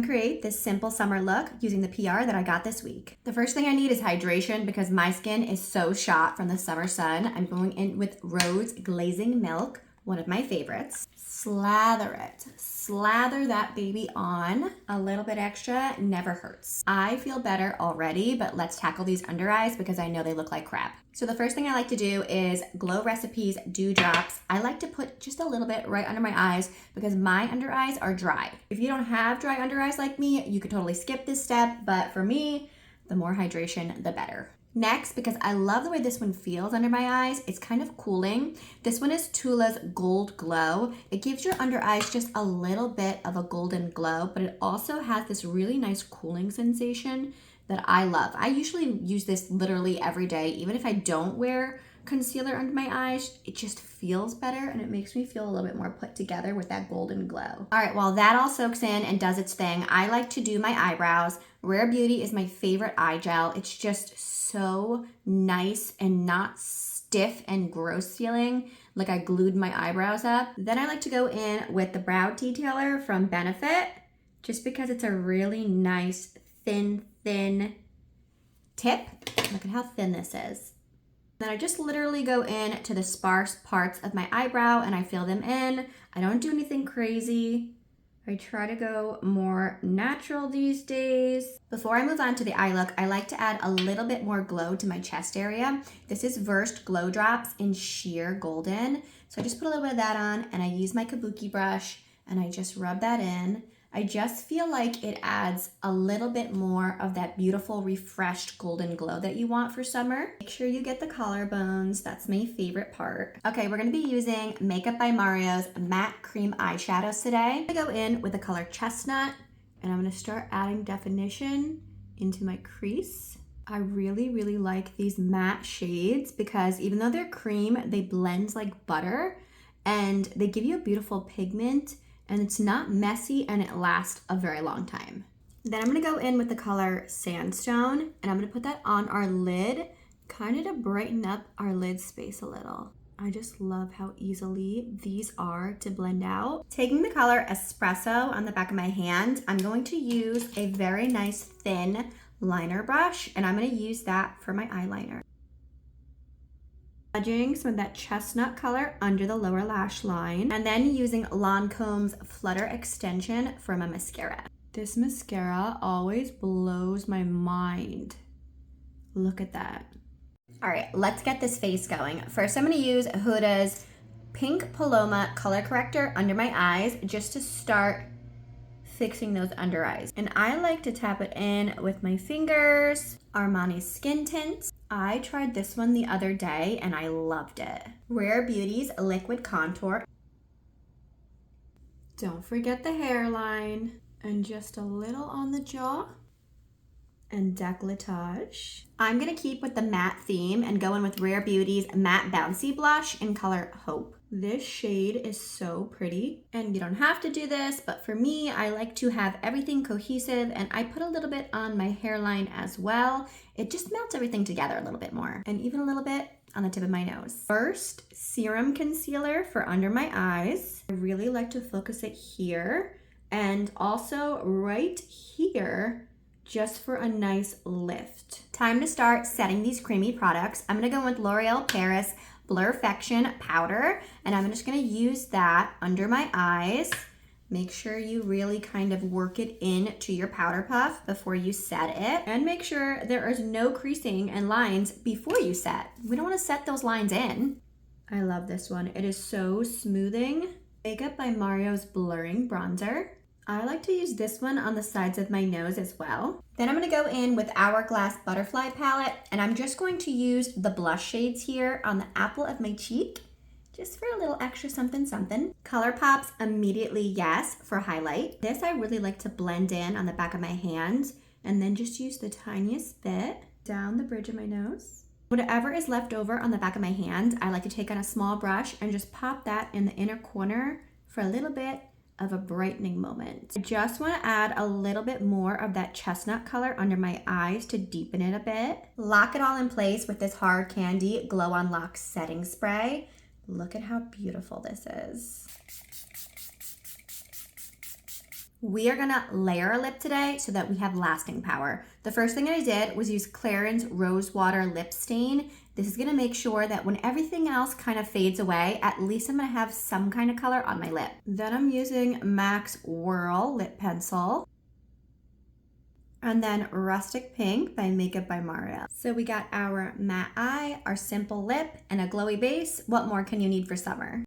and create this simple summer look using the PR that I got this week. The first thing I need is hydration because my skin is so shot from the summer sun. I'm going in with Rose Glazing Milk, one of my favorites. Slather it. Slather that baby on. A little bit extra never hurts. I feel better already, but let's tackle these under eyes because I know they look like crap. So the first thing I like to do is Glow Recipes Dewdrops. I like to put just a little bit right under my eyes because my under eyes are dry. If you don't have dry under eyes like me, you could totally skip this step, but for me, the more hydration, the better. Next, because I love the way this one feels under my eyes, it's kind of cooling. This one is Tula's Gold Glow. It gives your under eyes just a little bit of a golden glow, but it also has this really nice cooling sensation that I love. I usually use this literally every day. Even if I don't wear concealer under my eyes, it just feels better and it makes me feel a little bit more put together with that golden glow. All right, while that all soaks in and does its thing, I like to do my eyebrows. Rare Beauty is my favorite eye gel. It's just so nice and not stiff and gross feeling, like I glued my eyebrows up. Then I like to go in with the Brow Detailer from Benefit, just because it's a really nice thin tip. Look at how thin this is. Then I just literally go in to the sparse parts of my eyebrow and I fill them in. I don't do anything crazy. I try to go more natural these days. Before I move on to the eye look, I like to add a little bit more glow to my chest area. This is Versed Glow Drops in Sheer Golden. So I just put a little bit of that on and I use my kabuki brush and I just rub that in. I just feel like it adds a little bit more of that beautiful, refreshed golden glow that you want for summer. Make sure you get the collarbones. That's my favorite part. Okay, we're gonna be using Makeup by Mario's matte cream eyeshadows today. I go in with the color Chestnut, and I'm gonna start adding definition into my crease. I really like these matte shades because even though they're cream, they blend like butter, and they give you a beautiful pigment, and it's not messy and it lasts a very long time. Then I'm gonna go in with the color Sandstone and I'm gonna put that on our lid, kind of to brighten up our lid space a little. I just love how easily these are to blend out. Taking the color Espresso on the back of my hand, I'm going to use a very nice thin liner brush and I'm gonna use that for my eyeliner. Smudging some of that chestnut color under the lower lash line and then using Lancome's Flutter Extension for my mascara. This mascara always blows my mind. Look at that. All right, let's get this face going. First, I'm gonna use Huda's Pink Paloma Color Corrector under my eyes just to start fixing those under eyes. And I like to tap it in with my fingers. Armani Skin Tint. I tried this one the other day and I loved it. Rare Beauty's Liquid Contour. Don't forget the hairline. And just a little on the jaw. And décolletage. I'm gonna keep with the matte theme and go in with Rare Beauty's Matte Bouncy Blush in color Hope. This shade is so pretty, and you don't have to do this, but for me, I like to have everything cohesive, and I put a little bit on my hairline as well. It just melts everything together a little bit more, and even a little bit on the tip of my nose. First, serum concealer for under my eyes. I really like to focus it here, and also right here, just for a nice lift. Time to start setting these creamy products. I'm gonna go with L'Oreal Paris Blurfection powder, and I'm just gonna use that under my eyes. Make sure you really kind of work it into your powder puff before you set it, and make sure there is no creasing and lines before you set. We don't wanna set those lines in. I love this one. It is so smoothing. Makeup by Mario's Blurring Bronzer. I like to use this one on the sides of my nose as well. Then I'm gonna go in with Hourglass Butterfly Palette, and I'm just going to use the blush shades here on the apple of my cheek, just for a little extra something something. ColourPop's Immediately Yes for highlight. This I really like to blend in on the back of my hand, and then just use the tiniest bit down the bridge of my nose. Whatever is left over on the back of my hand, I like to take on a small brush and just pop that in the inner corner for a little bit of a brightening moment. I just want to add a little bit more of that chestnut color under my eyes to deepen it a bit. Lock it all in place with this Hard Candy Glow on Lock setting spray. Look at how beautiful this is. We are gonna layer our lip today so that we have lasting power. The first thing I did was use Clarins Rose Water Lip Stain. This is gonna make sure that when everything else kind of fades away, at least I'm gonna have some kind of color on my lip. Then I'm using MAC's Whirl Lip Pencil. And then Rustic Pink by Makeup by Mario. So we got our matte eye, our simple lip, and a glowy base. What more can you need for summer?